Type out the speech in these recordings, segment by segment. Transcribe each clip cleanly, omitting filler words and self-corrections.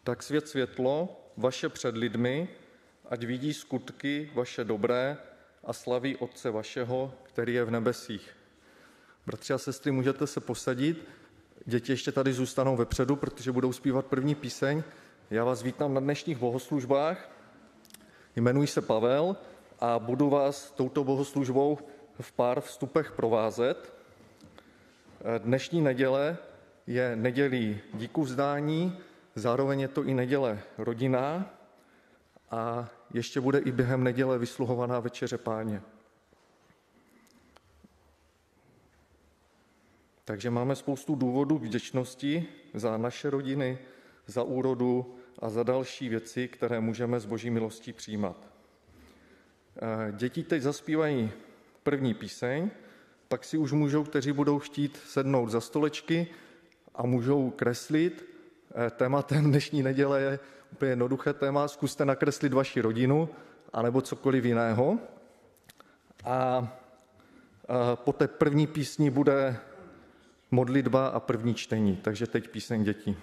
Tak svět světlo vaše před lidmi, ať vidí skutky vaše dobré a slaví Otce vašeho, který je v nebesích. Bratři a sestry, můžete se posadit. Děti ještě tady zůstanou vepředu, protože budou zpívat první píseň. Já vás vítám na dnešních bohoslužbách. Jmenuji se Pavel a budu vás touto bohoslužbou v pár vstupech provázet. Dnešní neděle je nedělí díkuvzdání, zároveň je to i neděle rodinná a ještě bude i během neděle vysluhovaná večeře Páně. Takže máme spoustu důvodů vděčnosti za naše rodiny, za úrodu a za další věci, které můžeme z Boží milostí přijímat. Děti teď zaspívají první píseň, pak si už můžou, kteří budou chtít, sednout za stolečky a můžou kreslit. Tématem dnešní neděle je úplně jednoduché téma, zkuste nakreslit vaši rodinu, anebo cokoliv jiného. A po té první písni bude modlitba a první čtení, takže teď píseň dětí.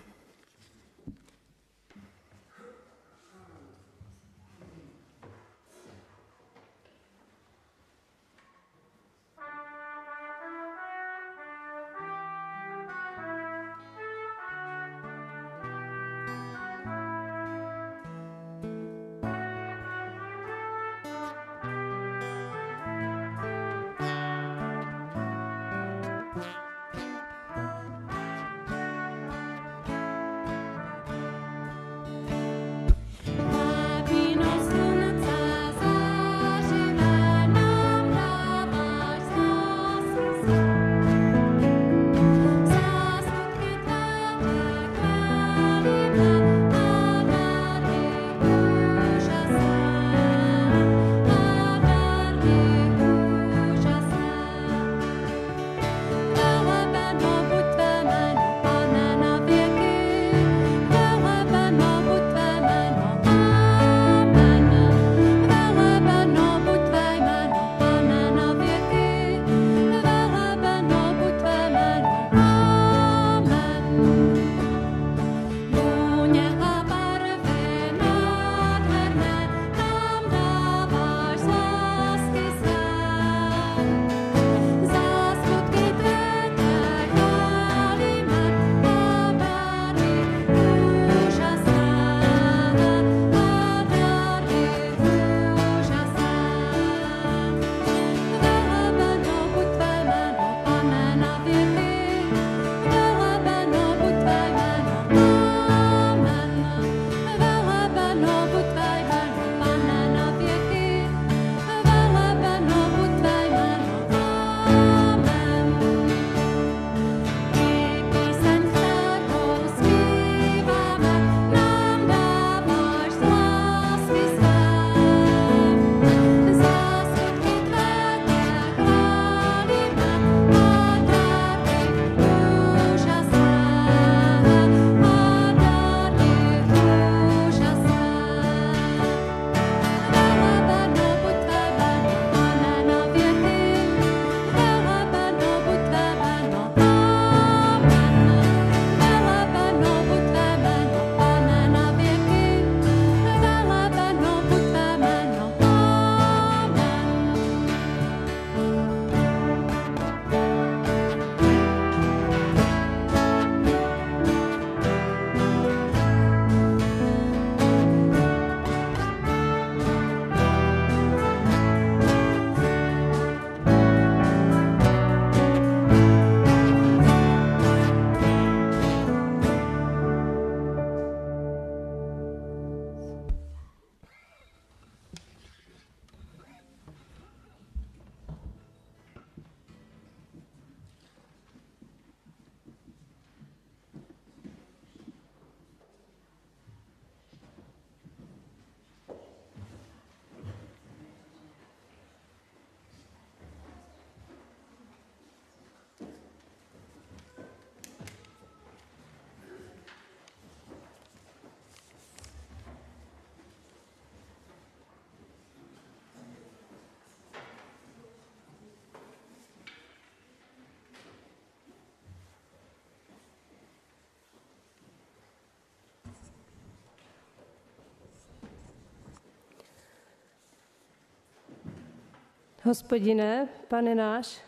Hospodine, Pane náš,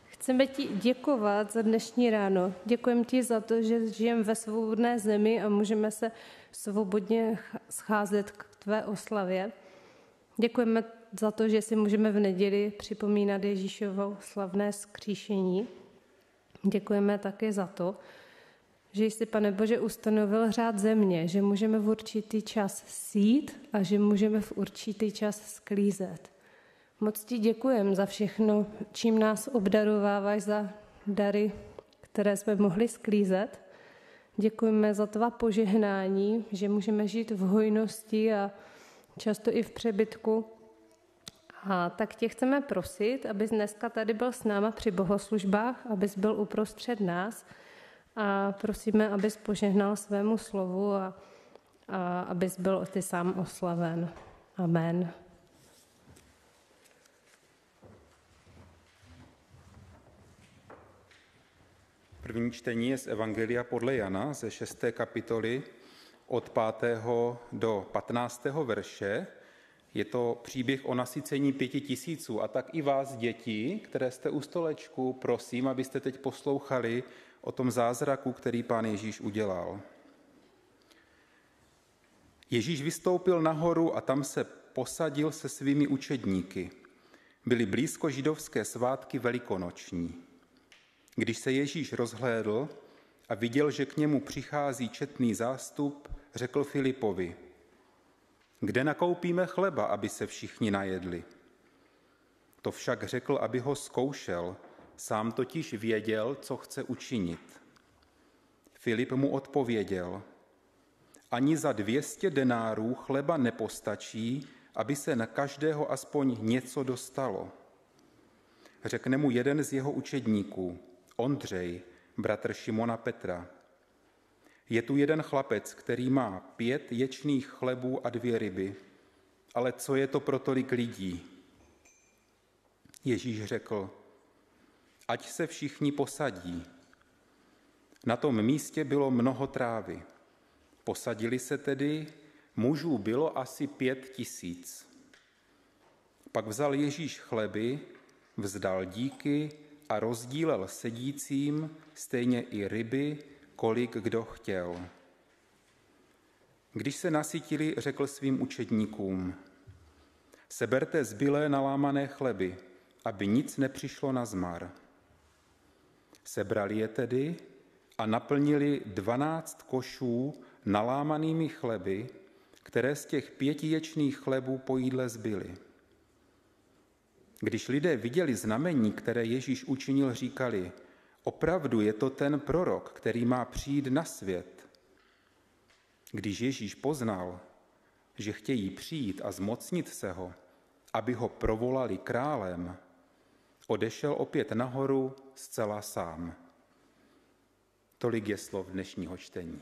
chceme ti děkovat za dnešní ráno. Děkujeme ti za to, že žijeme ve svobodné zemi a můžeme se svobodně scházet k tvé oslavě. Děkujeme za to, že si můžeme v neděli připomínat Ježíšovo slavné vzkříšení. Děkujeme také za to, že jsi, Pane Bože, ustanovil řád země, že můžeme v určitý čas sít a že můžeme v určitý čas sklízet. Moc ti děkujeme za všechno, čím nás obdarováváš, za dary, které jsme mohli sklízet. Děkujeme za tvá požehnání, že můžeme žít v hojnosti a často i v přebytku. A tak tě chceme prosit, abys dneska tady byl s náma při bohoslužbách, abys byl uprostřed nás a prosíme, abys požehnal svému slovu a abys byl ty sám oslaven. Amen. První čtení je z Evangelia podle Jana ze 6. kapitoly od 5. do 15. verše. Je to příběh o nasycení 5000 a tak i vás, děti, které jste u stolečku, prosím, abyste teď poslouchali o tom zázraku, který Pán Ježíš udělal. Ježíš vystoupil nahoru a tam se posadil se svými učedníky. Byly blízko židovské svátky velikonoční. Když se Ježíš rozhlédl a viděl, že k němu přichází četný zástup, řekl Filipovi: Kde nakoupíme chleba, aby se všichni najedli? To však řekl, aby ho zkoušel, sám totiž věděl, co chce učinit. Filip mu odpověděl: Ani za 200 denárů chleba nepostačí, aby se na každého aspoň něco dostalo. Řekne mu jeden z jeho učedníků, Ondřej, bratr Šimona Petra: Je tu jeden chlapec, který má 5 ječných chlebů a 2 ryby, ale co je to pro tolik lidí? Ježíš řekl: Ať se všichni posadí. Na tom místě bylo mnoho trávy. Posadili se tedy, mužů bylo asi 5000. Pak vzal Ježíš chleby, vzdal díky a rozdílel sedícím, stejně i ryby, kolik kdo chtěl. Když se nasytili, řekl svým učedníkům: Seberte zbylé nalámané chleby, aby nic nepřišlo na zmar. Sebrali je tedy a naplnili 12 košů nalámanými chleby, které z těch 5 ječných chlebů po jídle zbyly. Když lidé viděli znamení, které Ježíš učinil, říkali: Opravdu je to ten prorok, který má přijít na svět. Když Ježíš poznal, že chtějí přijít a zmocnit se ho, aby ho provolali králem, odešel opět nahoru zcela sám. Tolik je slov dnešního čtení.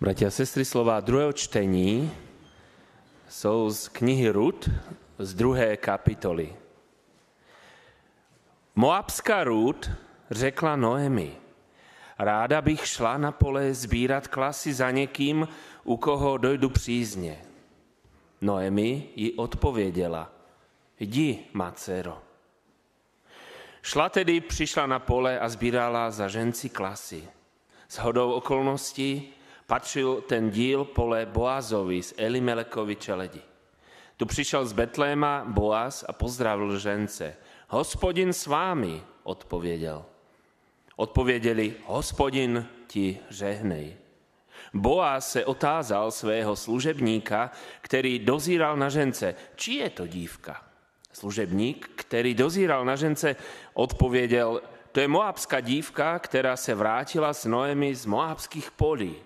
Bratia a sestry, slova druhého čtení jsou z knihy Rut z 2. kapitoly. Moabská Rut řekla Noemi: ráda bych šla na pole sbírat klasy za někým, u koho dojdu přízně. Noemi jí odpověděla: jdi, má dcero. Šla tedy, přišla na pole a sbírala za ženci klasy. Shodou okolností patřil ten díl pole Boazovi z Elimelekovy čeledi. Tu přišel z Betléma Boaz a pozdravil žence. Hospodin s vámi, odpověděl. Odpověděli: Hospodin ti žehnej. Boaz se otázal svého služebníka, který dozíral na žence: či je to dívka? Služebník, který dozíral na žence, odpověděl: to je moabská dívka, která se vrátila s Noemi z moabských polí.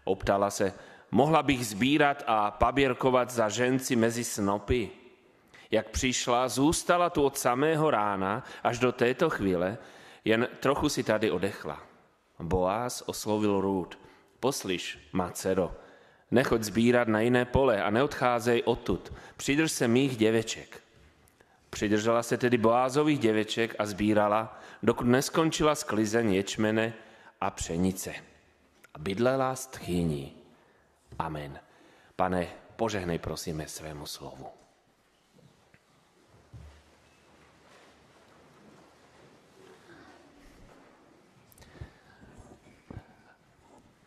Optala se: mohla bych sbírat a paběrkovat za ženci mezi snopy? Jak přišla, zůstala tu od samého rána až do této chvíle, jen trochu si tady odechla. Boaz oslovil Rút: poslyš, má dcero, nechoď sbírat na jiné pole a neodcházej odtud, přidrž se mých děveček. Přidržela se tedy Boázových děveček a sbírala, dokud neskončila sklizeň ječmene a pšenice. A bydlela s tchýní. Amen. Pane, požehnej prosíme svému slovu.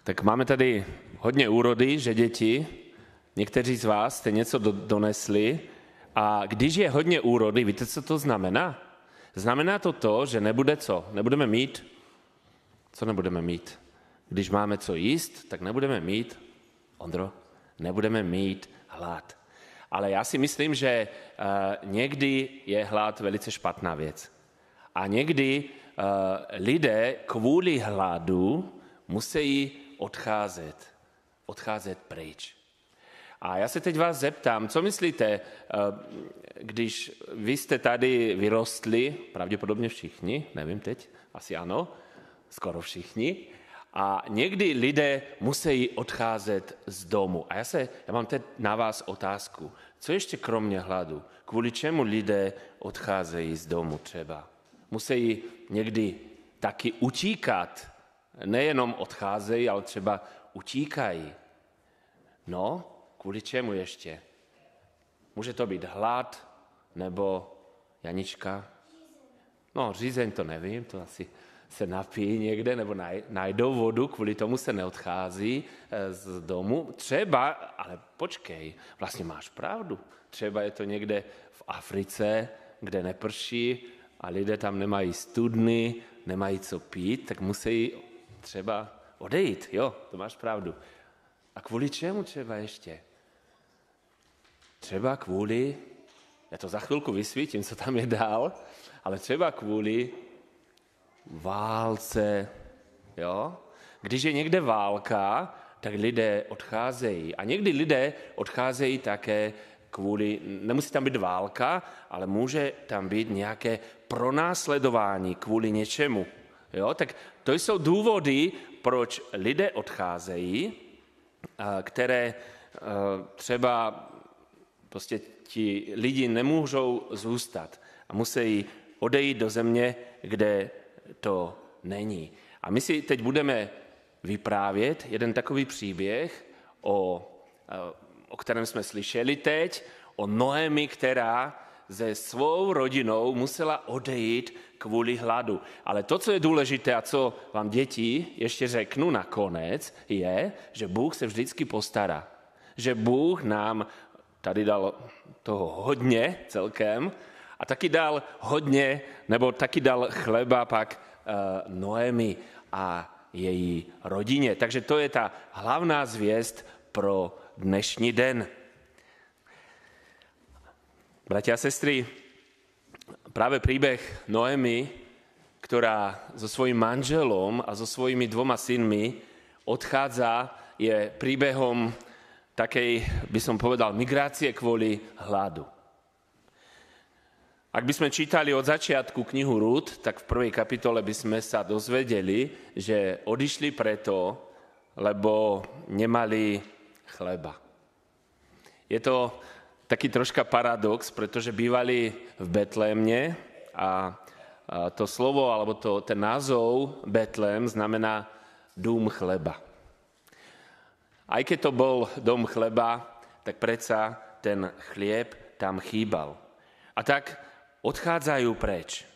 Tak máme tady hodně úrody, že děti, někteří z vás jste něco donesli, a když je hodně úrody, víte, co to znamená? Znamená to, že nebude co? Nebudeme mít? Co nebudeme mít? Když máme co jíst, tak nebudeme mít, Ondro, nebudeme mít hlad. Ale já si myslím, že někdy je hlad velice špatná věc. A někdy lidé kvůli hladu musí odcházet pryč. A já se teď vás zeptám, co myslíte, když vy jste tady vyrostli, pravděpodobně všichni, nevím teď, asi ano, skoro všichni, a někdy lidé musí odcházet z domu. A já mám teď na vás otázku, co ještě kromě hladu, kvůli čemu lidé odcházejí z domu třeba? Musí někdy taky utíkat, nejenom odcházejí, ale třeba utíkají. No, kvůli čemu ještě? Může to být hlad, nebo Janička? No, řízeň to nevím, to asi se napijí někde, nebo najdou vodu, kvůli tomu se neodchází z domu. Třeba, ale počkej, vlastně máš pravdu. Třeba je to někde v Africe, kde neprší a lidé tam nemají studny, nemají co pít, tak musí třeba odejít. Jo, to máš pravdu. A kvůli čemu třeba ještě? Třeba kvůli, já to za chvilku vysvítím, co tam je dál, ale třeba kvůli válce. Jo? Když je někde válka, tak lidé odcházejí. A někdy lidé odcházejí také kvůli, nemusí tam být válka, ale může tam být nějaké pronásledování kvůli něčemu. Jo? Tak to jsou důvody, proč lidé odcházejí, které třeba prostě ti lidi nemůžou zůstat a musí odejít do země, kde to není. A my si teď budeme vyprávět jeden takový příběh, o kterém jsme slyšeli teď, o Noemi, která se svou rodinou musela odejít kvůli hladu. Ale to, co je důležité a co vám děti ještě řeknu nakonec, je, že Bůh se vždycky postará. Že Bůh nám tady dal toho hodně celkem a taky dal hodně, nebo taky dal chleba pak Noemi a její rodině. Takže to je ta hlavná zvěst pro dnešní den. Bratia a sestry, práve príbeh Noemi, ktorá so svojím manželom a so svojimi 2 synmi odchádza, je príbehom takej, by som povedal, migrácie kvôli hladu. Ak by sme čítali od začiatku knihu Rút, tak v 1. kapitole by sme sa dozvedeli, že odišli preto, lebo nemali chleba. Je to taký troška paradox, pretože bývali v Betlémne a to slovo, alebo ten názov Betlém znamená dom chleba. Aj keď to bol dom chleba, tak predsa ten chlieb tam chýbal. A tak odchádzajú preč.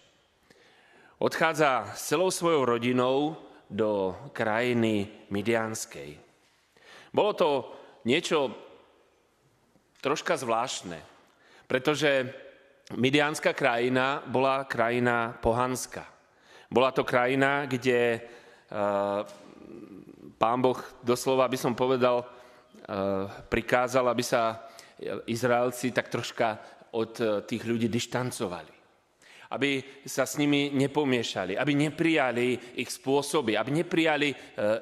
Odchádza s celou svojou rodinou do krajiny Midianskej. Bolo to niečo troška zvláštne, pretože Midianská krajina bola krajina pohanská. Bola to krajina, kde Pán Boh doslova, by som povedal, prikázal, aby sa Izraelci tak troška od tých ľudí dištancovali. Aby sa s nimi nepomiešali, aby neprijali ich spôsoby, aby neprijali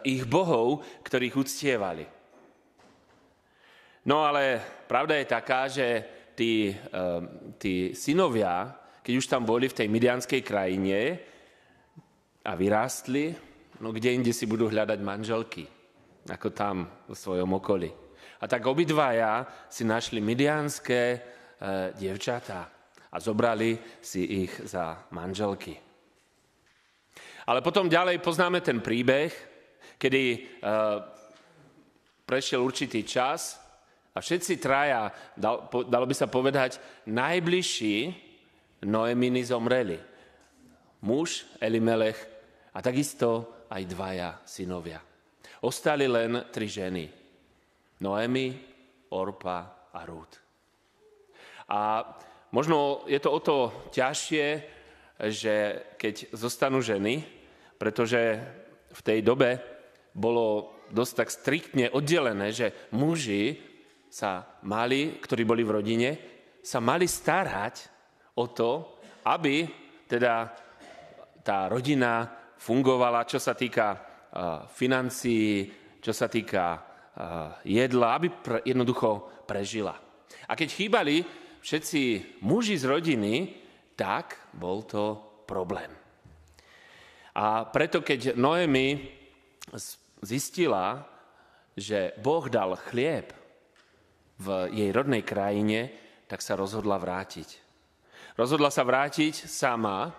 ich bohov, ktorých uctievali. No ale pravda je taká, že tí synovia, keď už tam boli v tej midianskej krajine a vyrástli, no kde inde si budú hľadať manželky, ako tam v svojom okolí. A tak obidvaja si našli midianské dievčatá a zobrali si ich za manželky. Ale potom ďalej poznáme ten príbeh, kedy prešiel určitý čas a všetci traja, dalo by sa povedať, najbližší Noeminy zomreli. Muž Elimelech a takisto aj dvaja synovia. Ostali len 3 ženy. Noemi, Orpa a Rút. A možno je to o to ťažšie, že keď zostanú ženy, pretože v tej dobe bolo dosť tak striktne oddelené, že muži ktorí boli v rodine, sa mali starať o to, aby teda tá rodina fungovala, čo sa týka financií, čo sa týka jedla, aby jednoducho prežila. A keď chýbali všetci muži z rodiny, tak bol to problém. A preto, keď Noemi zistila, že Boh dal chlieb v jej rodnej krajine, tak sa rozhodla vrátiť. Rozhodla sa vrátiť sama,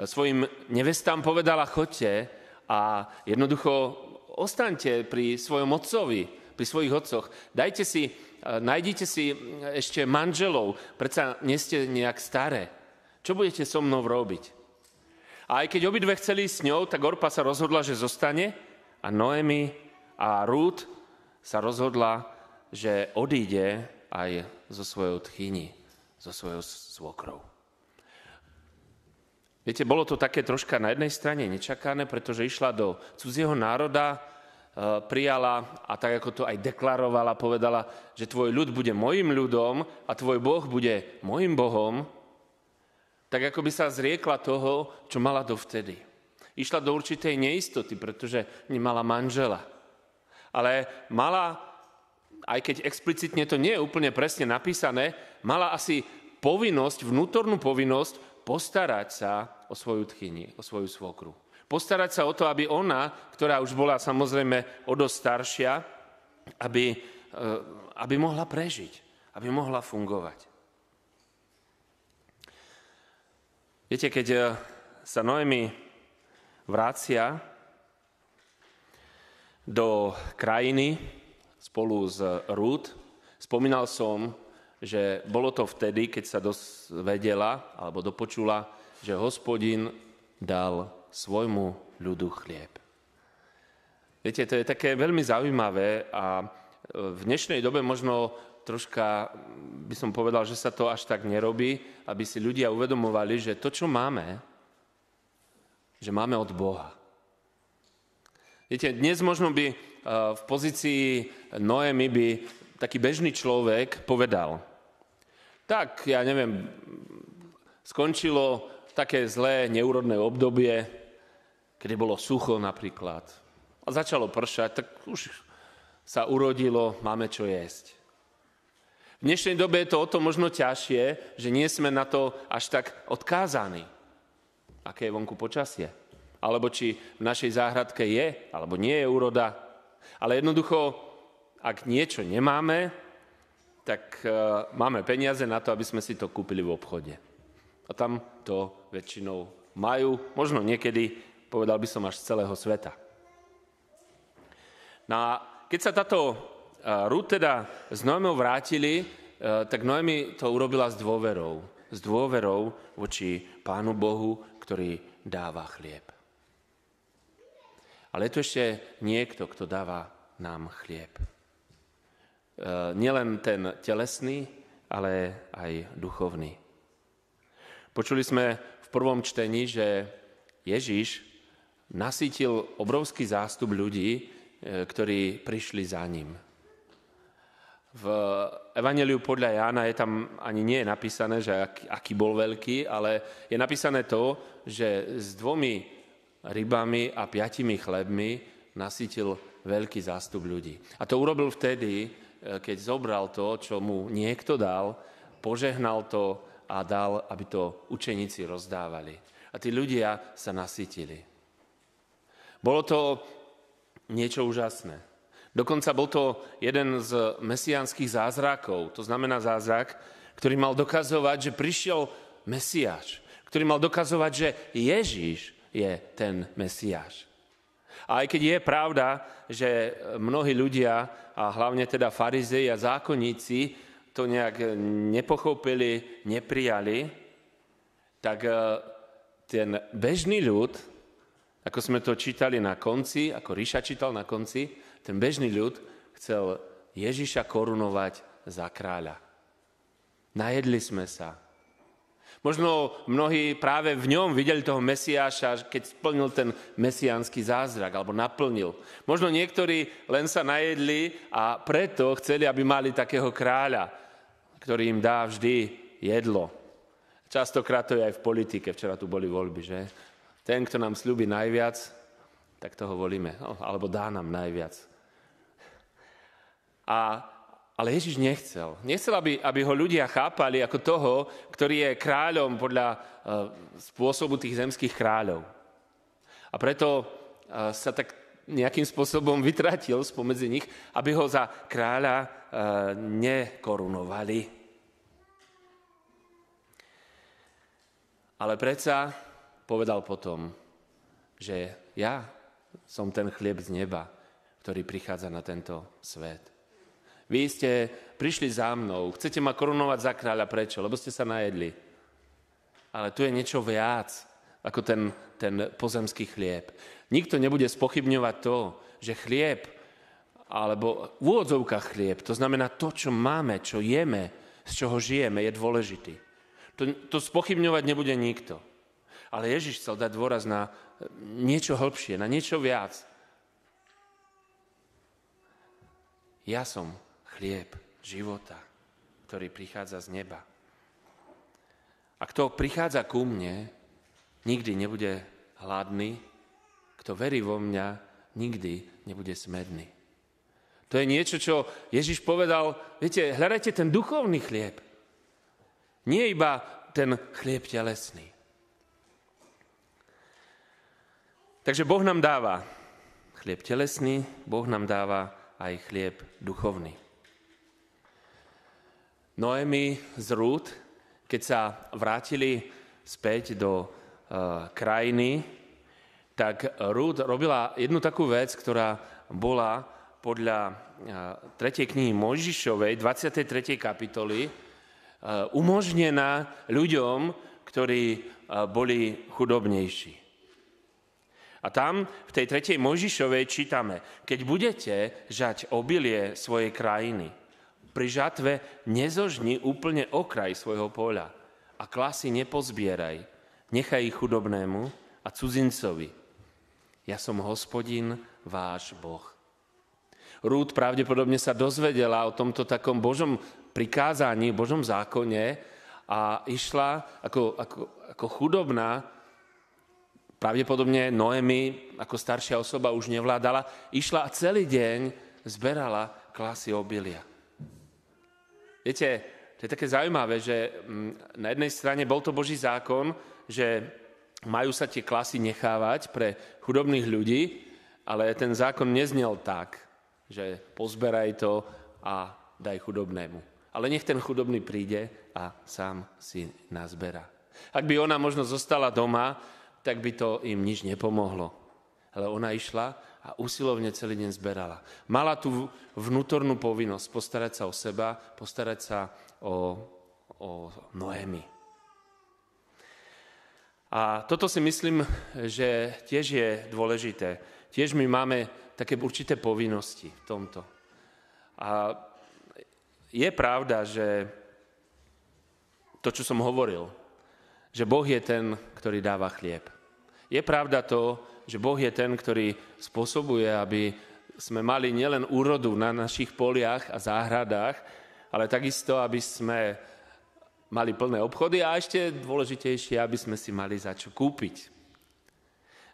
svojim nevestám povedala, choďte a jednoducho ostaňte pri svojom otcovi, pri svojich otcoch. Nájdite si ešte manželov, predsa nie ste nejak staré. Čo budete so mnou robiť? A aj keď obidve chceli s ňou, tak Orpa sa rozhodla, že zostane a Noemi a Rút sa rozhodla, že odíde aj zo svojou tchyni, zo svojou svokrou. Viete, bolo to také troška na jednej strane nečakané, pretože išla do cudzieho národa, prijala a tak ako to aj deklarovala, povedala, že tvoj ľud bude mojim ľudom a tvoj Boh bude mojim Bohom, tak ako by sa zriekla toho, čo mala dovtedy. Išla do určitej neistoty, pretože nemala manžela. Ale mala, aj keď explicitne to nie je úplne presne napísané, mala asi vnútornú povinnosť postarať sa o svoju tchyni, o svoju svokru. Postarať sa o to, aby ona, ktorá už bola samozrejme o dosť staršia, aby mohla prežiť, aby mohla fungovať. Viete, keď sa Noemi vracia do krajiny spolu s Rút, spomínal som, že bolo to vtedy, keď sa dozvedela alebo dopočula, že Hospodin dal svojmu ľudu chlieb. Viete, to je také veľmi zaujímavé a v dnešnej dobe možno troška by som povedal, že sa to až tak nerobí, aby si ľudia uvedomovali, že to, čo máme, že máme od Boha. Viete, dnes možno by v pozícii Noemi by taký bežný človek povedal, tak, ja neviem, skončilo také zlé, neúrodné obdobie, kedy bolo sucho napríklad a začalo pršať, tak už sa urodilo, máme čo jesť. V dnešnej dobe je to o to možno ťažšie, že nie sme na to až tak odkázaní, aké je vonku počasie. Alebo či v našej záhradke je, alebo nie je úroda. Ale jednoducho, ak niečo nemáme, tak máme peniaze na to, aby sme si to kúpili v obchode. A tam to väčšinou majú, možno niekedy, povedal by som, až z celého sveta. No a keď sa táto Rút teda s Noémou vrátili, tak Noémi to urobila s dôverou voči Pánu Bohu, ktorý dáva chlieb. Ale je tu ešte niekto, kto dáva nám chlieb. Nielen ten telesný, ale aj duchovný. Počuli sme v prvom čtení, že Ježiš nasýtil obrovský zástup ľudí, ktorí prišli za ním. V Evanjeliu podľa Jána ani nie je napísané, že aký bol veľký, ale je napísané to, že s 2 rybami a 5 chlebmi nasýtil veľký zástup ľudí. A to urobil vtedy, keď zobral to, čo mu niekto dal, požehnal to a dal, aby to učeníci rozdávali. A tí ľudia sa nasýtili. Bolo to niečo úžasné. Dokonca bol to jeden z mesiánskych zázrakov. To znamená zázrak, ktorý mal dokazovať, že prišiel Mesiáš. Ktorý mal dokazovať, že Ježiš je ten Mesiáš. A aj keď je pravda, že mnohí ľudia, a hlavne teda farizei a zákonníci, to nejak nepochopili, neprijali, tak ten bežný ľud, ako sme to čítali na konci, ako Ríša čítal na konci, ten bežný ľud chcel Ježiša korunovať za kráľa. Najedli sme sa. Možno mnohí práve v ňom videli toho Mesiáša, keď splnil ten mesiánsky zázrak, alebo naplnil. Možno niektorí len sa najedli a preto chceli, aby mali takého kráľa, ktorý im dá vždy jedlo. Častokrát to je aj v politike, včera tu boli voľby, že? Ten, kto nám sľúbi najviac, tak toho volíme, alebo dá nám najviac. Ale Ježiš nechcel. Nechcel, aby ho ľudia chápali ako toho, ktorý je kráľom podľa spôsobu tých zemských kráľov. A preto sa tak nejakým spôsobom vytratil spomedzi nich, aby ho za kráľa nekorunovali. Ale predsa povedal potom, že ja som ten chlieb z neba, ktorý prichádza na tento svet. Vy ste prišli za mnou, chcete ma korunovať za kráľa, prečo? Lebo ste sa najedli. Ale tu je niečo viac ako ten pozemský chlieb. Nikto nebude spochybňovať to, že chlieb, alebo v úvodzovkách chlieb, to znamená to, čo máme, čo jeme, z čoho žijeme, je dôležitý. To spochybňovať nebude nikto. Ale Ježiš chcel dať dôraz na niečo hlbšie, na niečo viac. Ja som chlieb života, ktorý prichádza z neba. A kto prichádza ku mne, nikdy nebude hladný, kto verí vo mňa, nikdy nebude smedný. To je niečo, čo Ježiš povedal, viete, hľadajte ten duchovný chlieb. Nie iba ten chlieb telesný. Takže Boh nám dáva chlieb telesný, Boh nám dáva aj chlieb duchovný. Noémi z Rút, keď sa vrátili späť do krajiny, tak Rút robila jednu takú vec, ktorá bola podľa 3. knihy Mojžišovej, 23. kapitoly, umožnená ľuďom, ktorí boli chudobnejší. A tam v tej 3. Mojžišovej čítame, keď budete žať obilie svojej krajiny, pri žatve nezožni úplne okraj svojho poľa a klasy nepozbieraj, nechaj ich chudobnému a cudzincovi. Ja som Hospodin, váš Boh. Rút pravdepodobne sa dozvedela o tomto takom Božom prikázaní, Božom zákone a išla ako chudobná. Pravdepodobne Noémi ako staršia osoba už nevládala. Išla a celý deň zberala klasy obilia. Viete, to je také zaujímavé, že na jednej strane bol to Boží zákon, že majú sa tie klasy nechávať pre chudobných ľudí, ale ten zákon neznel tak, že pozberaj to a daj chudobnému. Ale nech ten chudobný príde a sám si nazberá. Ak by ona možno zostala doma, tak by to im nič nepomohlo. Ale ona išla a usilovne celý deň zberala. Mala tú vnútornú povinnosť postarať sa o seba, postarať sa o Noemi. A toto si myslím, že tiež je dôležité. Tiež my máme také určité povinnosti v tomto. A je pravda, že to, čo som hovoril, že Boh je ten, ktorý dáva chlieb. Je pravda to, že Boh je ten, ktorý spôsobuje, aby sme mali nielen úrodu na našich poliach a záhradách, ale takisto, aby sme mali plné obchody a ešte dôležitejšie, aby sme si mali za čo kúpiť.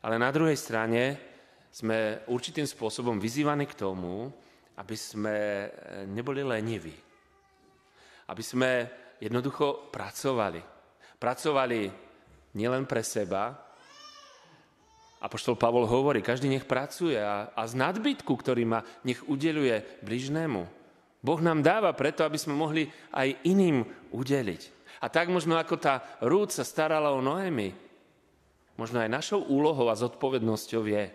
Ale na druhej strane sme určitým spôsobom vyzývaní k tomu, aby sme neboli leniví. Aby sme jednoducho pracovali. Pracovali nielen pre seba. Apoštol Pavol hovorí, každý nech pracuje a z nadbytku, ktorý má, nech udeľuje bližnému. Boh nám dáva preto, aby sme mohli aj iným udeliť. A tak možno ako tá Rút sa starala o Noemi, možno aj našou úlohou a zodpovednosťou je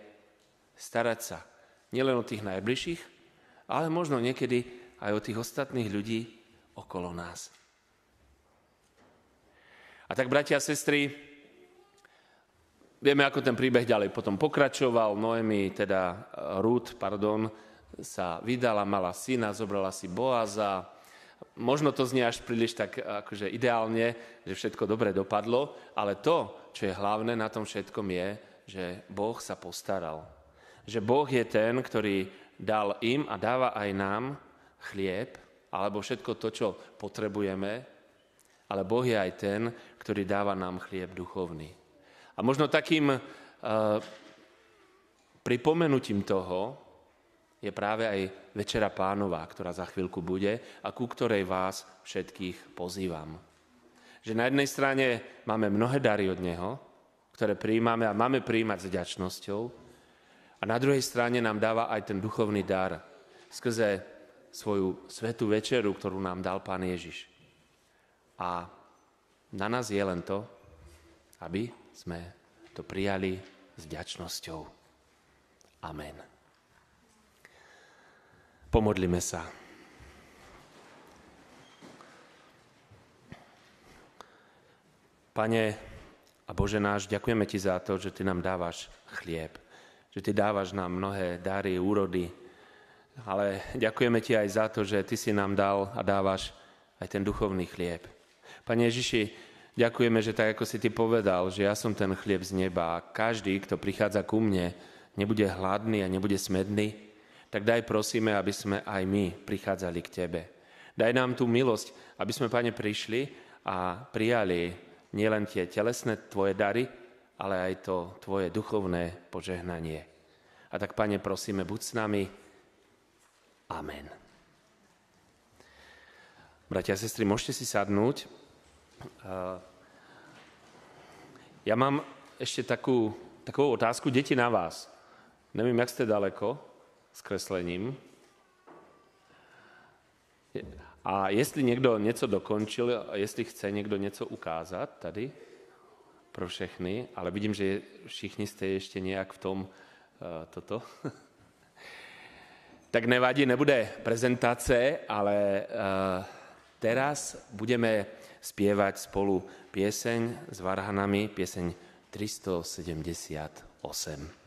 starať sa nielen o tých najbližších, ale možno niekedy aj o tých ostatných ľudí okolo nás. A tak, bratia a sestry, vieme, ako ten príbeh ďalej potom pokračoval. Noemi, teda Rút, sa vydala, mala syna, zobrala si Boaza. Možno to znie až príliš tak akože ideálne, že všetko dobre dopadlo, ale to, čo je hlavné na tom všetkom je, že Boh sa postaral. Že Boh je ten, ktorý dal im a dáva aj nám chlieb, alebo všetko to, čo potrebujeme, ale Boh je aj ten, ktorý dáva nám chlieb duchovný. A možno takým pripomenutím toho je práve aj Večera Pánová, ktorá za chvíľku bude a ku ktorej vás všetkých pozývam. Že na jednej strane máme mnohé dary od Neho, ktoré prijímame a máme prijímať s vďačnosťou, a na druhej strane nám dáva aj ten duchovný dar skrze svoju svätú večeru, ktorú nám dal Pán Ježiš. A na nás je len to, aby sme to prijali s vďačnosťou. Amen. Pomodlíme sa. Pane a Bože náš, ďakujeme Ti za to, že Ty nám dávaš chlieb, že Ty dávaš nám mnohé dary, úrody, ale ďakujeme Ti aj za to, že Ty si nám dal a dávaš aj ten duchovný chlieb. Pane Ježiši, ďakujeme, že tak, ako si Ty povedal, že ja som ten chlieb z neba a každý, kto prichádza ku mne, nebude hladný a nebude smedný, tak daj prosíme, aby sme aj my prichádzali k Tebe. Daj nám tú milosť, aby sme, Pane, prišli a prijali nielen tie telesné Tvoje dary, ale aj to Tvoje duchovné požehnanie. A tak, Pane, prosíme, buď s nami. Amen. Bratia a sestry, môžete si sadnúť. Ja mám ešte takú otázku, deti, na vás. Neviem, jak ste daleko s kreslením. A jestli niekto niečo dokončil, a jestli chce niekto niečo ukázať tady pro všechny, ale vidím, že všichni ste ešte nejak v tom toto. Tak nevadí, nebude prezentácie, ale teraz budeme spievať spolu pieseň s varhanami, pieseň 378.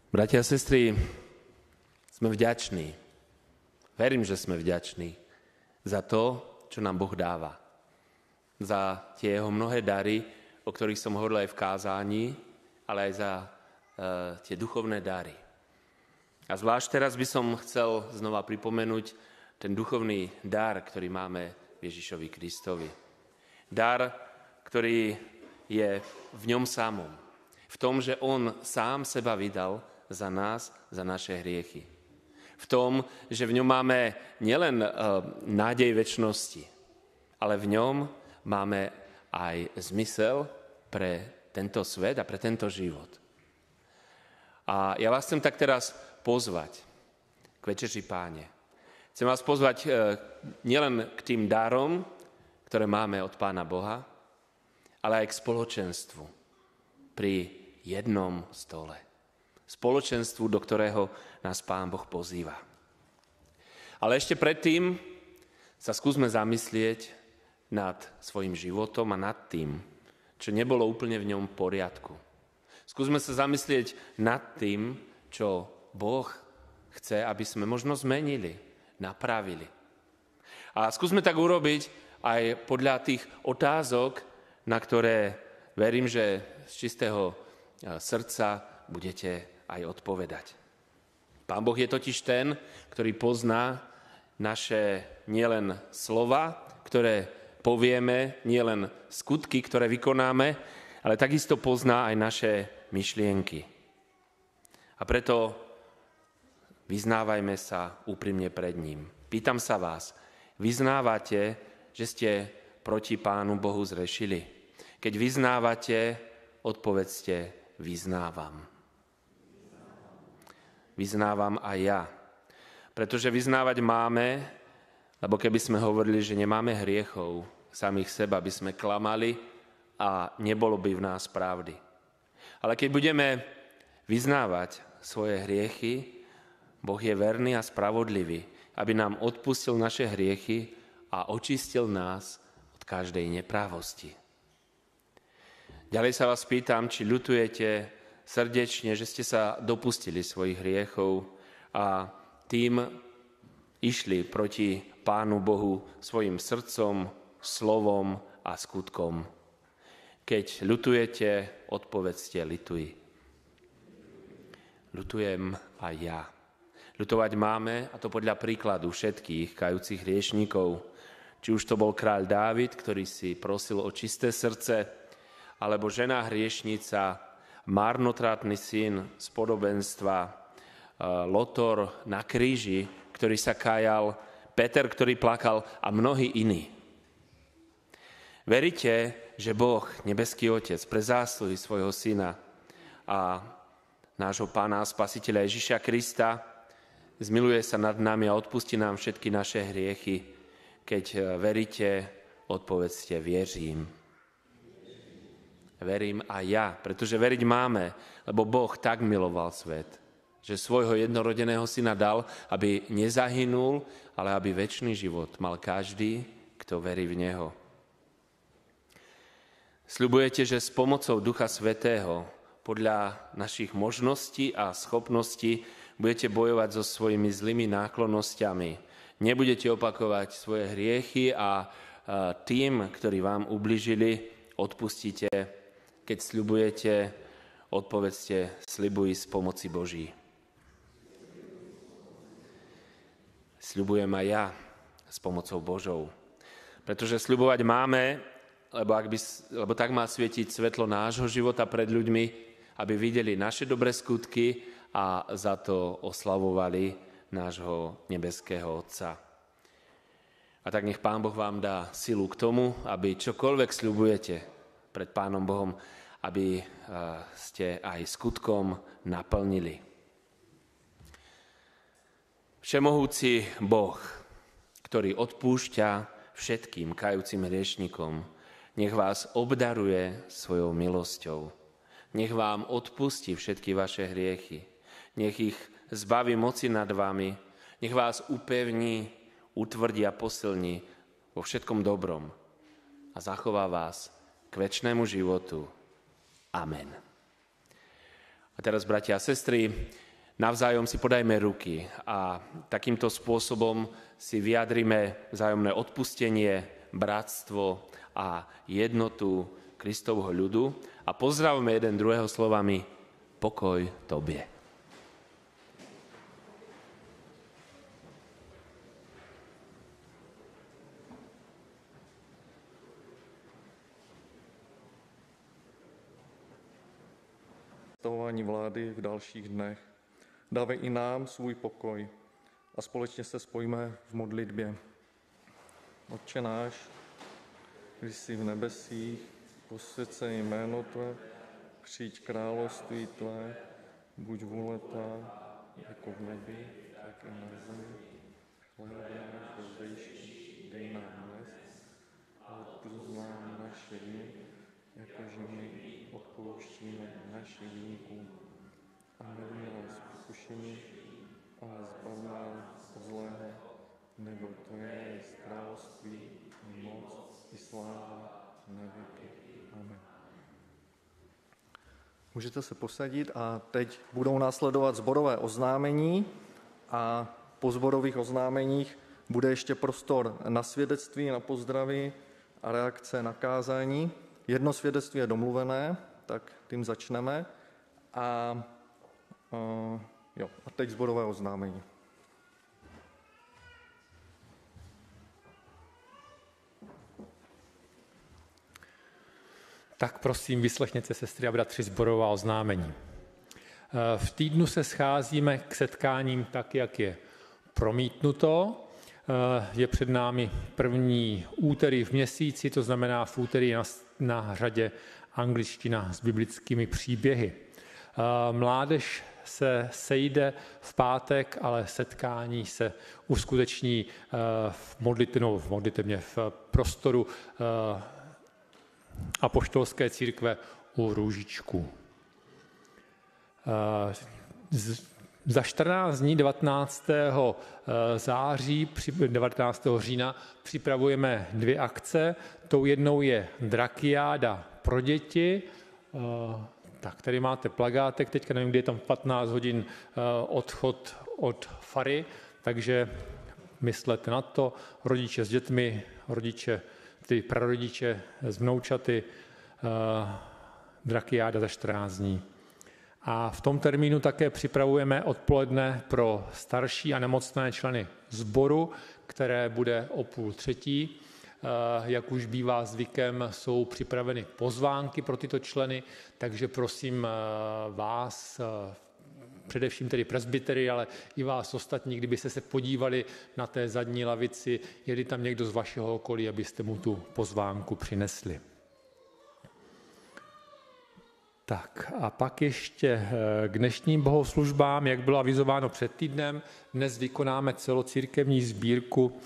Bratia a sestry, sme vďační. Verím, že sme vďační za to, čo nám Boh dáva. Za tie jeho mnohé dary, o ktorých som hovoril aj v kázaní, ale aj za tie duchovné dary. A zvlášť teraz by som chcel znova pripomenúť ten duchovný dar, ktorý máme Ježišovi Kristovi. Dar, ktorý je v ňom samom. V tom, že on sám seba vydal za nás, za naše hriechy. V tom, že v ňom máme nielen nádej večnosti, ale v ňom máme aj zmysel pre tento svet a pre tento život. A ja vás chcem tak teraz pozvať k Večeři Páne. Chcem vás pozvať nielen k tým darom, ktoré máme od Pána Boha, ale aj k spoločenstvu pri jednom stole. Spoločenstvu, do ktorého nás Pán Boh pozýva. Ale ešte predtým sa skúsme zamyslieť nad svojim životom a nad tým, čo nebolo úplne v ňom v poriadku. Skúsme sa zamyslieť nad tým, čo Boh chce, aby sme možno zmenili, napravili. A skúsme tak urobiť aj podľa tých otázok, na ktoré verím, že z čistého srdca budete aj odpovedať. Pán Boh je totiž ten, ktorý pozná naše nielen slova, ktoré povieme, nielen skutky, ktoré vykonáme, ale takisto pozná aj naše myšlienky. A preto vyznávajme sa úprimne pred ním. Pýtam sa vás, vyznávate, že ste proti Pánu Bohu zrešili? Keď vyznávate, odpovedzte, vyznávam. Vyznávam aj ja. Pretože vyznávať máme, lebo keby sme hovorili, že nemáme hriechov, samých seba by sme klamali a nebolo by v nás pravdy. Ale keď budeme vyznávať svoje hriechy, Boh je verný a spravodlivý, aby nám odpustil naše hriechy a očistil nás od každej neprávosti. Ďalej sa vás pýtam, či ľutujete srdečne, že ste sa dopustili svojich hriechov a tým išli proti Pánu Bohu svojim srdcom, slovom a skutkom. Keď ľutujete, odpovedzte, ľutuj. Ľutujem aj ja. Ľutovať máme, a to podľa príkladu všetkých kajúcich hriešníkov. Či už to bol kráľ Dávid, ktorý si prosil o čisté srdce, alebo žena hriešnica, marnotratný syn z podobenstva, Lotor na kríži, ktorý sa kájal, Peter, ktorý plakal a mnohí iní. Veríte, že Boh, nebeský Otec, pre zásluhy svojho syna a nášho Pána a Spasiteľa Ježiša Krista zmiluje sa nad nami a odpustí nám všetky naše hriechy? Keď veríte, odpovedzte, vierím. Verím aj ja, pretože veriť máme, lebo Boh tak miloval svet, že svojho jednorodeného syna dal, aby nezahynul, ale aby večný život mal každý, kto verí v Neho. Sľubujete, že s pomocou Ducha Svätého podľa našich možností a schopností budete bojovať so svojimi zlými náklonnosťami. Nebudete opakovať svoje hriechy a tým, ktorí vám ubližili, odpustíte. Keď sľubujete, odpovedzte, sľubuj z pomoci Boží. Sľubujem aj ja s pomocou Božou. Pretože sľubovať máme, lebo tak má svietiť svetlo nášho života pred ľuďmi, aby videli naše dobré skutky a za to oslavovali nášho nebeského Otca. A tak nech Pán Boh vám dá silu k tomu, aby čokoľvek sľubujete pred Pánom Bohom, aby ste aj skutkom naplnili. Všemohúci Boh, ktorý odpúšťa všetkým kajúcim hriešnikom, nech vás obdaruje svojou milosťou. Nech vám odpustí všetky vaše hriechy. Nech ich zbaví moci nad vami. Nech vás upevní, utvrdí a posilní vo všetkom dobrom a zachová vás k večnému životu. Amen. A A teraz, bratia a sestry, navzájom si podajme ruky a takýmto spôsobom si vyjadrime vzájomné odpustenie, bratstvo a jednotu Kristovho ľudu a pozdravme jeden druhého slovami pokoj tobie. Stavování vlády v dalších dnech. Dávej i nám svůj pokoj a společně se spojíme v modlitbě. Otče náš, když jsi v nebesích, posvěť se jméno Tvé, přijď království Tvé, buď vůle Tvá, jako v nebi, tak i na zemi. Chléb náš zdejší, dej nám dnes a odpusť nám naše viny, jakože my odpouštíme našim viníkům. A neveď nás v pokušení, ale zbav nás od zlého, nebo Tvé je království, moc i sláva na věky. Amen. Můžete se posadit a teď budou následovat sborové oznámení a po sborových oznámeních bude ještě prostor na svědectví, na pozdravy a reakce na kázání. Jedno svědectví je domluvené, tak tím začneme. A teď sborové oznámení. Tak prosím, vyslechněte, sestry a bratři, sborová oznámení. V týdnu se scházíme k setkáním tak, jak je promítnuto. Je před námi první úterý v měsíci, to znamená v úterý na řadě angličtina s biblickými příběhy. Mládež se sejde v pátek, ale setkání se uskuteční v prostoru apoštolské církve u Růžičku. Za 14 dní 19. září, 19. října připravujeme 2 akce. Tou jednou je Drakiáda pro děti. Tak, tady máte plagátek, teďka nevím, kdy je tam 15 hodin odchod od fary, takže myslete na to, rodiče s dětmi, rodiče, ty prarodiče s vnoučaty, Drakiáda za 14 dní. A v tom termínu také připravujeme odpoledne pro starší a nemocné členy sboru, které bude o 2:30. Jak už bývá zvykem, jsou připraveny pozvánky pro tyto členy, takže prosím vás, především tedy presbytery, ale i vás ostatní, kdybyste se podívali na té zadní lavici, je tam někdo z vašeho okolí, abyste mu tu pozvánku přinesli. Tak a pak ještě k dnešním bohoslužbám, jak bylo avizováno před týdnem, dnes vykonáme celocírkevní sbírku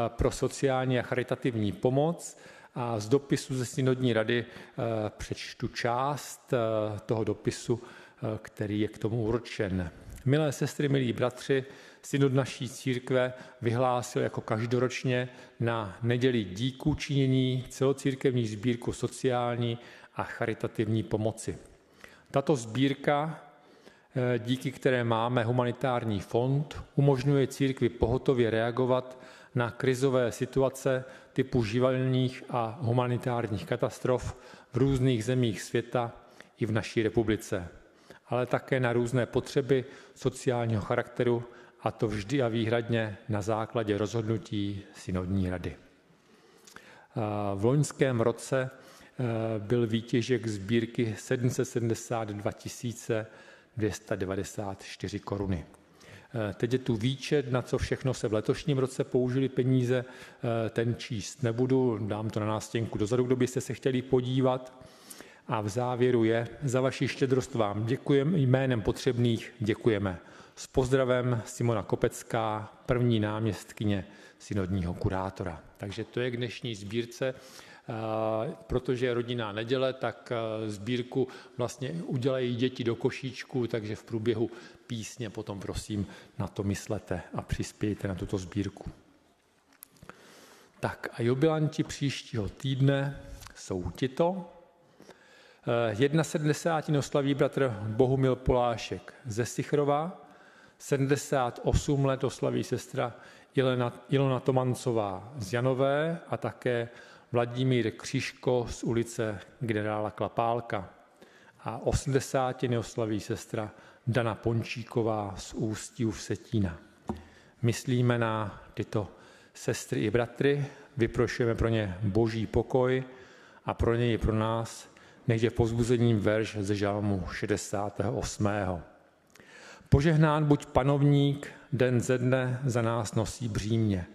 pro sociální a charitativní pomoc a z dopisu ze synodní rady přečtu část toho dopisu, který je k tomu určen. Milé sestry, milí bratři, synod naší církve vyhlásil jako každoročně na neděli díků činění celocírkevní sbírku sociální a charitativní pomoci. Tato sbírka, díky které máme humanitární fond, umožňuje církvi pohotově reagovat na krizové situace typu živelních a humanitárních katastrof v různých zemích světa i v naší republice, ale také na různé potřeby sociálního charakteru, a to vždy a výhradně na základě rozhodnutí synodní rady. V loňském roce byl výtěžek sbírky 772 294 koruny. Teď je tu výčet, na co všechno se v letošním roce použili peníze, ten číst nebudu, dám to na nástěnku dozadu, kdo byste se chtěli podívat. A v závěru je, za vaši štědrost vám děkujeme, jménem potřebných děkujeme. S pozdravem Simona Kopecká, první náměstkyně synodního kurátora. Takže to je k dnešní sbírce. Protože je rodinná neděle, tak sbírku vlastně udělají děti do košíčku, takže v průběhu písně potom prosím na to myslete a přispějte na tuto sbírku. Tak a jubilanti příštího týdne jsou tito. 71. oslaví bratr Bohumil Polášek ze Sichrova, 78 let oslaví sestra Ilona Tomancová z Janové a také Vladimír Křížko z ulice generála Klapálka. A 80. oslaví sestra Dana Pončíková z Ústí u Vsetína. Myslíme na tyto sestry i bratry, vyprošujeme pro ně boží pokoj a pro něj i pro nás nech je povzbuzením verš ze žalmu 68. Požehnán buď panovník, den ze dne za nás nosí břímě.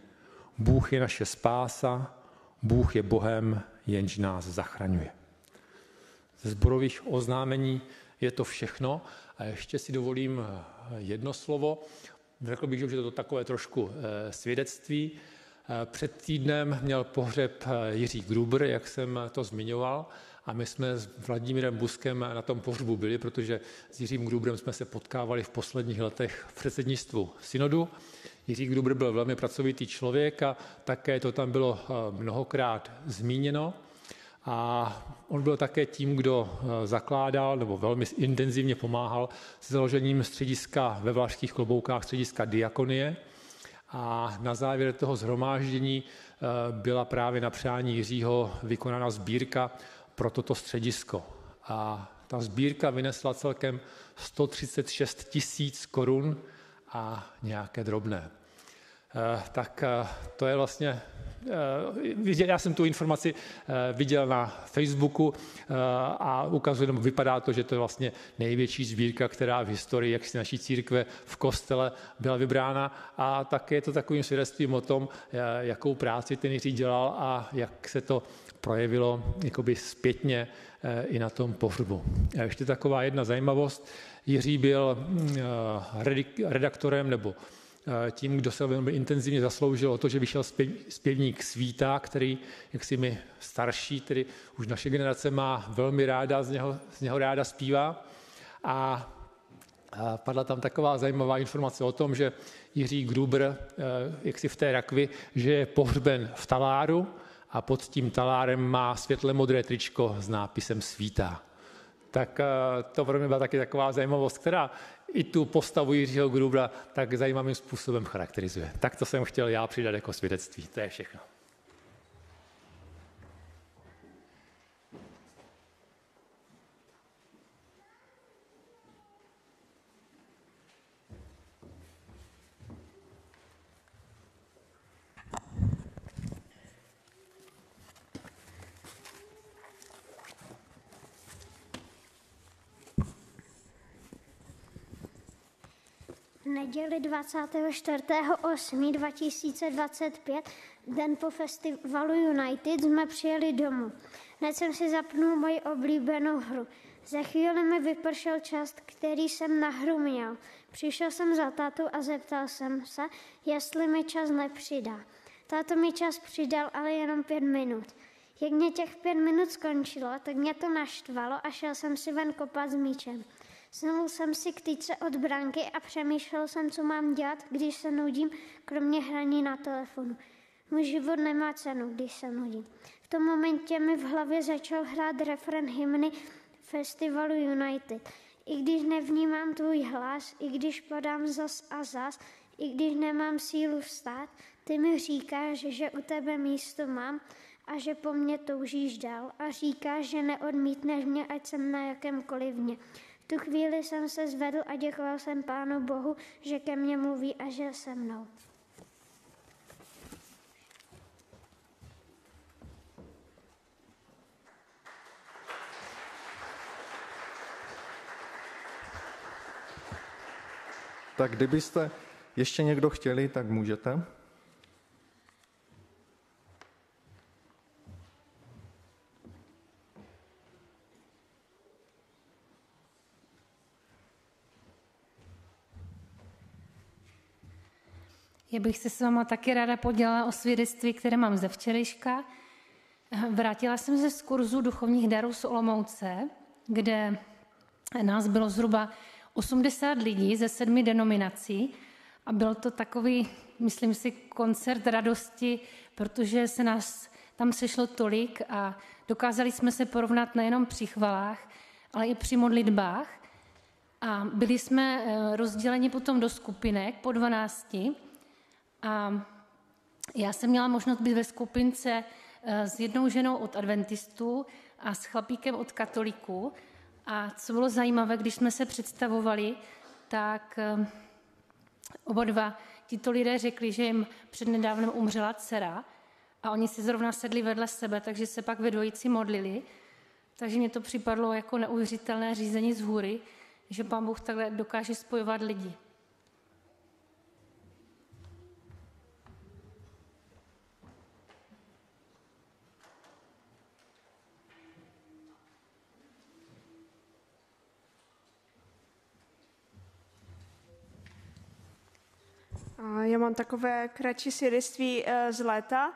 Bůh je naše spása, Bůh je Bohem, jenž nás zachraňuje. Ze sborových oznámení je to všechno a ještě si dovolím jedno slovo. Řekl bych, že je to takové trošku svědectví. Před týdnem měl pohřeb Jiří Gruber, jak jsem to zmiňoval, a my jsme s Vladimírem Buskem na tom pohřbu byli, protože s Jiřím Gruberem jsme se potkávali v posledních letech v předsednictvu synodu. Jiří Gruber byl velmi pracovitý člověk a také to tam bylo mnohokrát zmíněno. A on byl také tím, kdo zakládal nebo velmi intenzivně pomáhal s založením střediska ve Vlašských Kloboukách, střediska Diakonie. A na závěr toho shromáždění byla právě na přání Jiřího vykonána sbírka pro toto středisko. A ta sbírka vynesla celkem 136 000 korun a nějaké drobné. Tak to je vlastně, já jsem tu informaci viděl na Facebooku a ukazuje, nebo vypadá to, že to je vlastně největší sbírka, která v historii jaksi naší církve v kostele byla vybrána a také je to takovým svědectvím o tom, jakou práci ten Jiří dělal a jak se to projevilo jakoby zpětně i na tom pohřbu. A ještě taková jedna zajímavost. Jiří byl redaktorem nebo tím, kdo se velmi intenzivně zasloužil o to, že vyšel zpěvník Svíta, který, jak si mi starší, tedy už naše generace má velmi ráda, z něho ráda zpívá. A padla tam taková zajímavá informace o tom, že Jiří Gruber, jak si v té rakvi, že je pohřben v taláru a pod tím talárem má světle modré tričko s nápisem Svítá. Tak to pro mě byla taky taková zajímavost, která i tu postavu Jiřího Grubera tak zajímavým způsobem charakterizuje. Tak to jsem chtěl já přidat jako svědectví. To je všechno. V neděli 24.8.2025, den po festivalu United, jsme přijeli domů. Hned jsem si zapnul moji oblíbenou hru. Za chvíli mi vypršel čas, který jsem na hru měl. Přišel jsem za tátu a zeptal jsem se, jestli mi čas nepřidá. Táto mi čas přidal, ale jenom 5 minut. Jak mě těch 5 minut skončilo, tak mě to naštvalo a šel jsem si ven kopat s míčem. Znovu jsem si k tyčce od branky a přemýšlel jsem, co mám dělat, když se nudím, kromě hraní na telefonu. Můj život nemá cenu, když se nudím. V tom momentě mi v hlavě začal hrát refren hymny festivalu United. I když nevnímám tvůj hlas, i když padám zas a zas, i když nemám sílu vstát, ty mi říkáš, že u tebe místo mám a že po mně toužíš dál a říkáš, že neodmítneš mě, ať jsem na jakémkoliv dně. V tu chvíli jsem se zvedl a děkoval jsem Pánu Bohu, že ke mně mluví a že se mnou. Tak kdybyste ještě někdo chtěli, tak můžete. Já bych se s váma taky ráda podělila o svědectví, které mám ze včerejška. Vrátila jsem se z kurzu duchovních darů z Olomouce, kde nás bylo zhruba 80 lidí ze 7 denominací a byl to takový, myslím si, koncert radosti, protože se nás tam sešlo tolik a dokázali jsme se porovnat nejenom při chvalách, ale i při modlitbách. A byli jsme rozděleni potom do skupinek po 12. A já jsem měla možnost být ve skupince s jednou ženou od adventistů a s chlapíkem od katolíků. A co bylo zajímavé, když jsme se představovali, tak oba dva tito lidé řekli, že jim přednedávnem umřela dcera a oni si zrovna sedli vedle sebe, takže se pak ve dvojici modlili. Takže mně to připadlo jako neuvěřitelné řízení z hůry, že Pán Bůh takhle dokáže spojovat lidi. Já mám takové kratší svědectví z léta.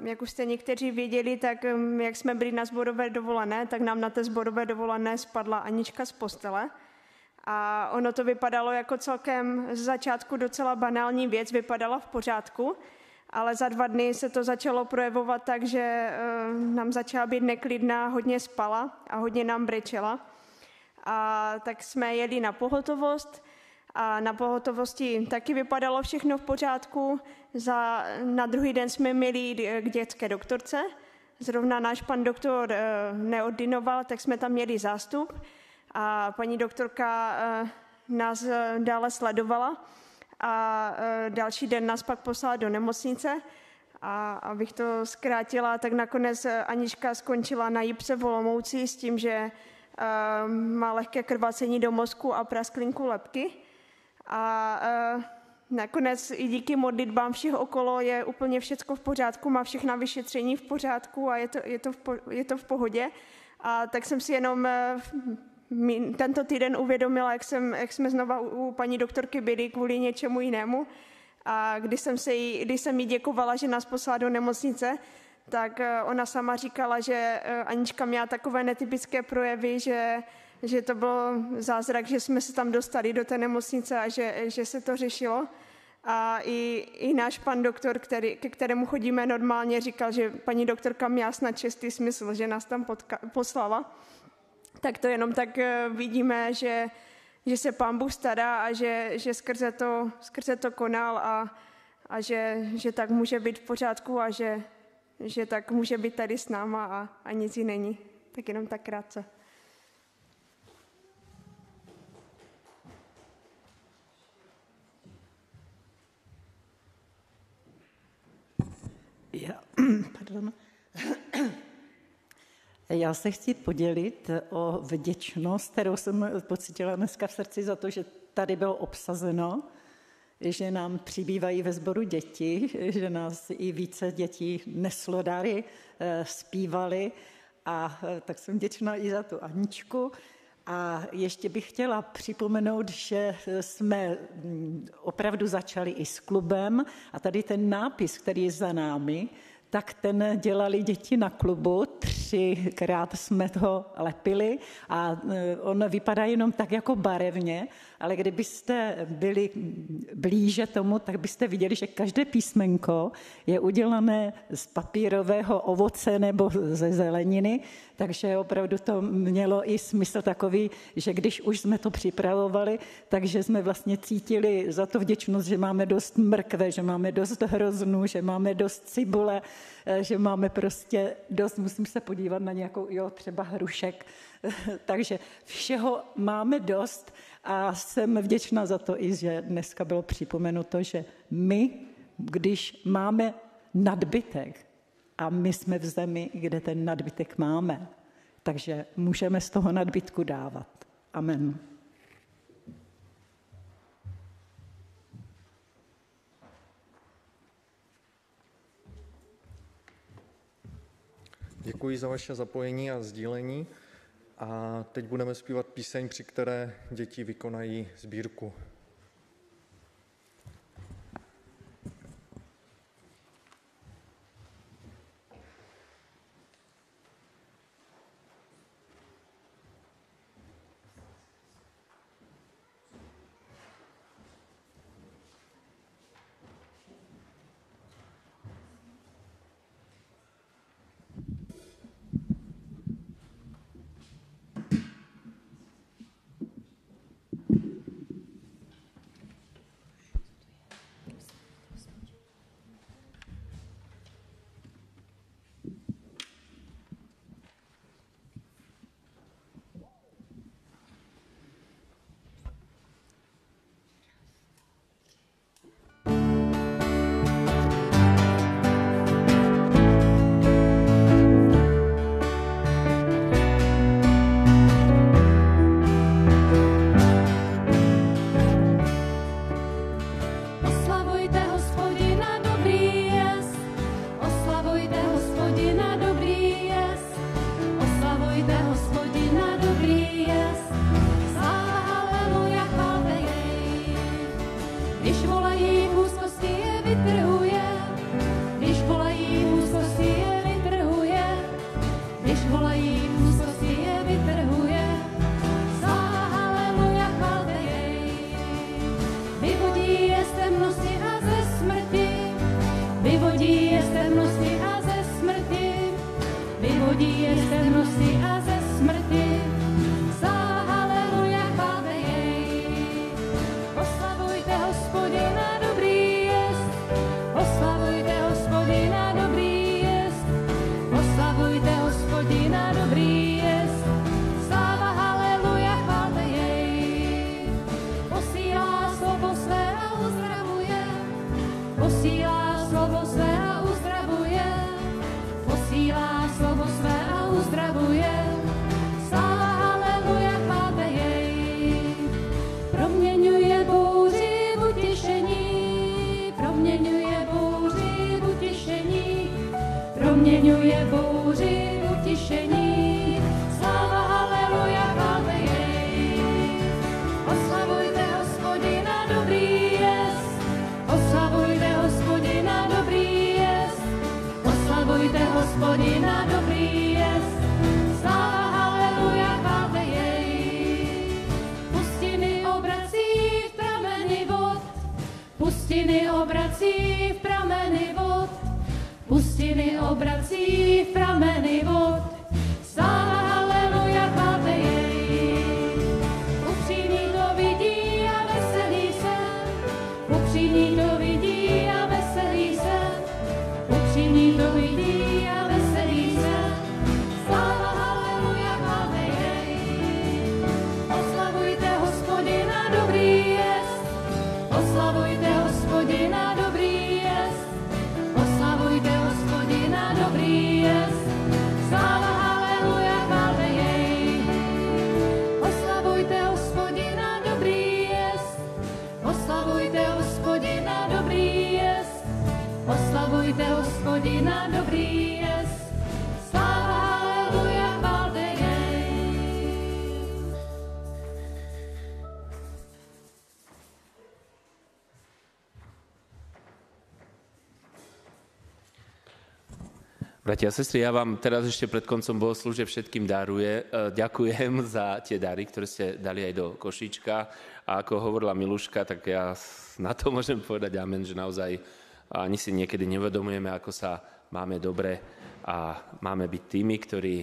Jak už jste někteří věděli, tak jak jsme byli na sborové dovolené, tak nám na té sborové dovolené spadla Anička z postele. A ono to vypadalo jako celkem z začátku docela banální věc, vypadala v pořádku, ale za 2 dny se to začalo projevovat tak, že nám začala být neklidná, hodně spala a hodně nám brečela. A tak jsme jeli na pohotovost a na pohotovosti taky vypadalo všechno v pořádku. Na druhý den jsme měli jít k dětské doktorce. Zrovna náš pan doktor neordinoval, tak jsme tam měli zástup a paní doktorka nás dále sledovala a další den nás pak poslala do nemocnice. A abych to zkrátila, tak nakonec Anička skončila na JIPse v Olomouci s tím, že má lehké krvácení do mozku a prasklinku lebky. A nakonec i díky modlitbám všech okolo je úplně všecko v pořádku, má všechna vyšetření v pořádku a je to v pohodě. A tak jsem si jenom tento týden uvědomila, jak jsme znova u paní doktorky byli kvůli něčemu jinému. A když jsem jí děkovala, že nás poslala do nemocnice, tak ona sama říkala, že Anička měla takové netypické projevy, že to byl zázrak, že jsme se tam dostali do té nemocnice a že se to řešilo. A i náš pan doktor, ke kterému chodíme normálně, říkal, že paní doktorka měla snad čestý smysl, že nás tam poslala. Tak to jenom tak vidíme, že se Pán Bůh stará a že skrze to konal a že tak může být v pořádku a že tak může být tady s náma a nic jí není. Tak jenom tak krátce. Já se chci podělit o vděčnost, kterou jsem pocítila dneska v srdci za to, že tady bylo obsazeno, že nám přibývají ve sboru děti, že nás i více dětí neslo dary, zpívali a tak jsem vděčná i za tu Aničku. A ještě bych chtěla připomenout, že jsme opravdu začali i s klubem a tady ten nápis, který je za námi, tak ten dělali děti na klubu, 3krát jsme to lepili a on vypadá jenom tak jako barevně, ale kdybyste byli blíže tomu, tak byste viděli, že každé písmenko je udělané z papírového ovoce nebo ze zeleniny, takže opravdu to mělo i smysl takový, že když už jsme to připravovali, takže jsme vlastně cítili za to vděčnost, že máme dost mrkve, že máme dost hroznů, že máme dost cibule, že máme prostě dost, musím se podívat na nějakou, třeba hrušek, takže všeho máme dost a jsem vděčná za to i, že dneska bylo připomenuto, že my, když máme nadbytek, a my jsme v zemi, kde ten nadbytek máme, takže můžeme z toho nadbytku dávat. Amen. Děkuji za vaše zapojení a sdílení. A teď budeme zpívat píseň, při které děti vykonají sbírku. vytrhuje, když volají úzkosti je vytrhuje, když volají úzkosti je vytrhuje. Sláva, haleluja, chválte jej. Vyvodí je z temnosti a ze smrti, vyvodí je z temnosti a ze smrti, vyvodí je z temnosti a ze smrti. Sláva, haleluja, chválte jej. Oslavujte Hospodina, dobrý jest, oslavujte Hospodina, dobrý jest, oslavujte Hospodina, dobrý jest. Sláva, haleluja, chválte jej. Posílá slovo své a uzdravuje, posílá slovo své a uzdravuje, posílá slovo své a uzdravuje. Sláva, haleluja, chválte jej. Proměňuje bouři v utěšení, proměňuje bouři v utěšení, proměňuje bouři v utěšení. Sláva, haleluja, chválte jej. Oslavujte Hospodina, dobrý jest, oslavujte Hospodina, dobrý jest, oslavujte Hospodina, dobrý jest. Sláva, haleluja, chválte jej. Pustiny obrací v prameny vod, pustiny obrací v prameny vod, pustiny obrací v prameny vod. Sláva, haleluja, chválte jej. Upřímný to vidí a veselí se, upřímný to vidí a veselí se, upřímný to vidí a veselí se. Sláva, haleluja, chválte jej. Oslavujte Hospodina, dobrý jest, oslavujte Hospodina, dobrý jest, oslavujte Hospodina, dobrý jest. Sláva, haleluja, chválte jej. Oslavujte Hospodina, dobrý jest, oslavujte Hospodina, dobrý jest, oslavujte Hospodina, dobrý jest. Sláva, haleluja, chválte jej. Bratia a sestry, ja vám teraz ešte pred koncom bohoslúžie všetkým ďakujem za tie dary, ktoré ste dali aj do košíčka. A ako hovorila Miluška, tak ja na to môžem povedať amen, že naozaj ani si niekedy nevedomujeme, ako sa máme dobre a máme byť tými, ktorí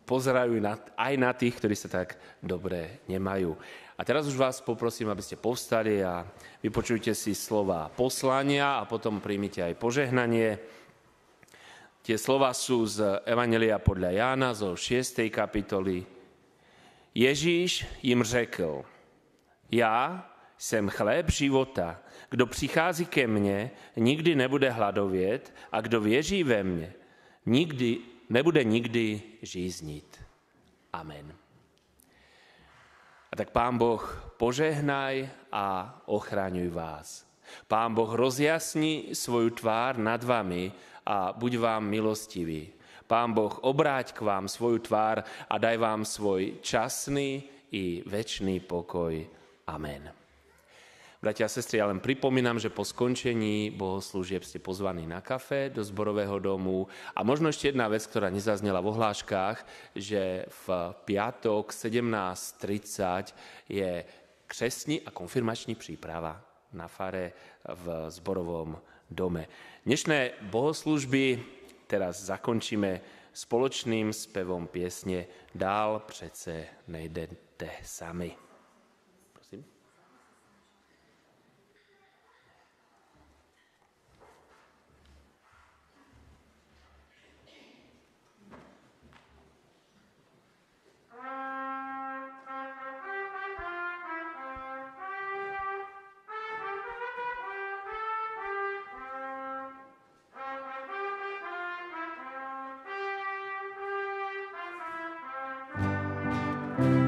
pozerajú aj na tých, ktorí sa tak dobre nemajú. A teraz už vás poprosím, aby ste povstali a vypočujte si slova poslania a potom príjmite aj požehnanie. Tie slova sú z Evanjelia podľa Jána zo 6. kapitoly. Ježíš jim řekl, já jsem chléb života, kdo přichází ke mně, nikdy nebude hladovět a kdo věří ve mně, nebude nikdy žíznit. Amen. A tak Pán Boh požehnaj a ochraňuj vás. Pán Boh rozjasní svoju tvár nad vami a buď vám milostivý. Pán Boh obráť k vám svoju tvár a daj vám svoj časný i večný pokoj. Amen. Bratia a sestry, ja len pripomínam, že po skončení bohoslúžieb ste pozvaní na kafe do zborového domu. A možno ešte jedna vec, ktorá nezaznela v ohláškách, že v piatok 17:30 je křestní a konfirmační príprava na fare v zborovom dome. Dnešné bohoslúžby teraz zakončíme spoločným spevom piesne Dál přece nejdete sami. Prosím. Thank you.